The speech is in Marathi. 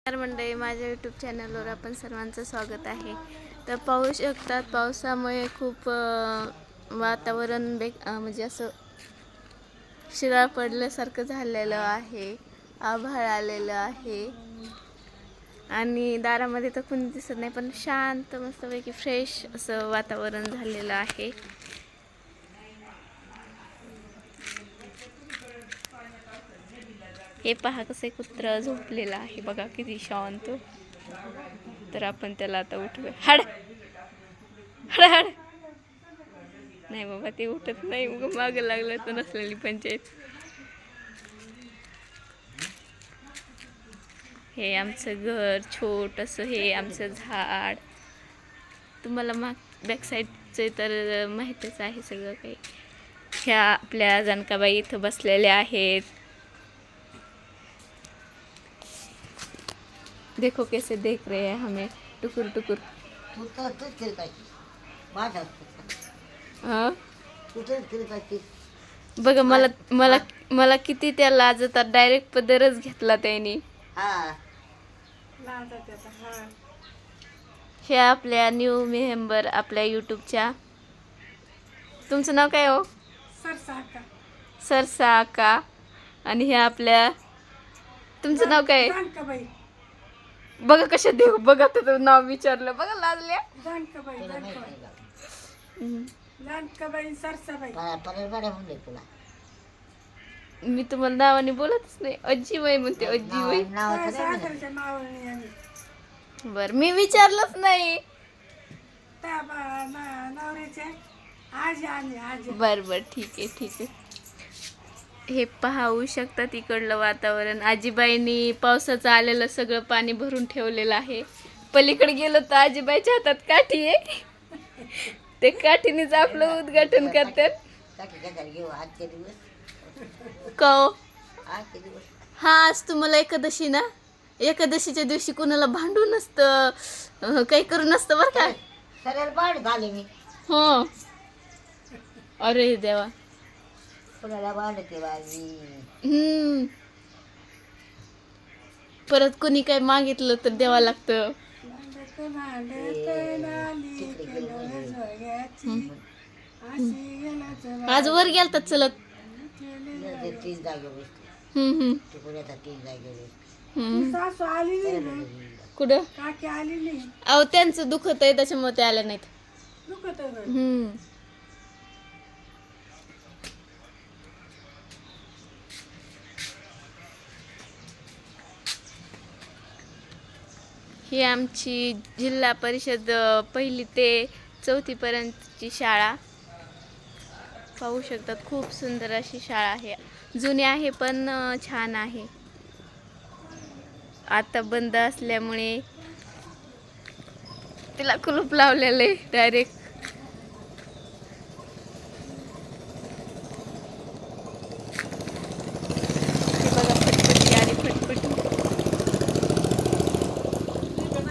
नमस्कार मंडळी, माझ्या यूट्यूब चॅनलवर आपण सर्वांचं स्वागत आहे. तर पाहू शकतात, पावसामुळे खूप वातावरण म्हणजे असं शिराळ पडल्यासारखं झालेलं आहे. आभाळ आलेलं आहे आणि दारामध्ये तर कोणी दिसत नाही, पण शांत मस्तपैकी फ्रेश असं वातावरण झालेलं आहे. हे पहा कसं कुत्रा झोपलेला आहे बघा, किती शांत. तर आपण त्याला आता उठवूया. हाड हाड हाड. नाही बाबा, ते उठत नाही. मग मागं लागलं तर नसलेली पंचायत. हे आमचं घर छोटंसं, हे आमचं झाड. तुम्हाला बॅक साईडचे तर माहीतच आहे सगळं काही. ह्या आपल्या जानकाबाई इथं बसलेल्या आहेत. देखो कैसे देख रहे हैं हमें, टुकुर टुकुर. बघा, मला मला मला किती त्या लाजतात. डायरेक्ट पदरच घेतला त्यांनी. हे आपल्या न्यू मेंबर आपल्या यूट्यूबच्या. तुमचं नाव काय हो? सरसा का. आणि हे आपल्या, तुमचं नाव काय? बघा कशा देव, बघा तुझं नाव विचारलं, बघा लाजल्या. मी तुम्हाला नावाने बोलतच नाही. अज्जीबाई म्हणते, अज्जीबाई. बर, मी विचारलंच नाही. बर बर, ठीक आहे ठीक आहे. हे पाहू शकता तिकडलं वातावरण. आजीबाईंनी पावसाचं आलेलं सगळं पाणी भरून ठेवलेलं आहे. पलीकडे गेलो तर आजीबाईच्या हातात काठी आहे. ते काठीनेच आपलं उद्घाटन करतात. हा, आज तुम्हाला एकादशी ना. एकादशीच्या दिवशी कोणाला भांडू नसतं, काही करू नसतं बरं का. हो, अरे देवा. परत कोणी काय मागितलं तर द्यावं लागतं. आज वर गेलतात चलत. कुठं? अहो, त्यांचं दुखत आहे त्याच्यामुळे ते आले नाहीत. ही आमची जिल्हा परिषद 1ली ते 4थी पर्यंतची शाळा. पाहू शकतात, खूप सुंदर अशी शाळा आहे. जुनी आहे पण छान आहे. आता बंद असल्यामुळे तिला कुलूप लावलेलं आहे डायरेक्ट.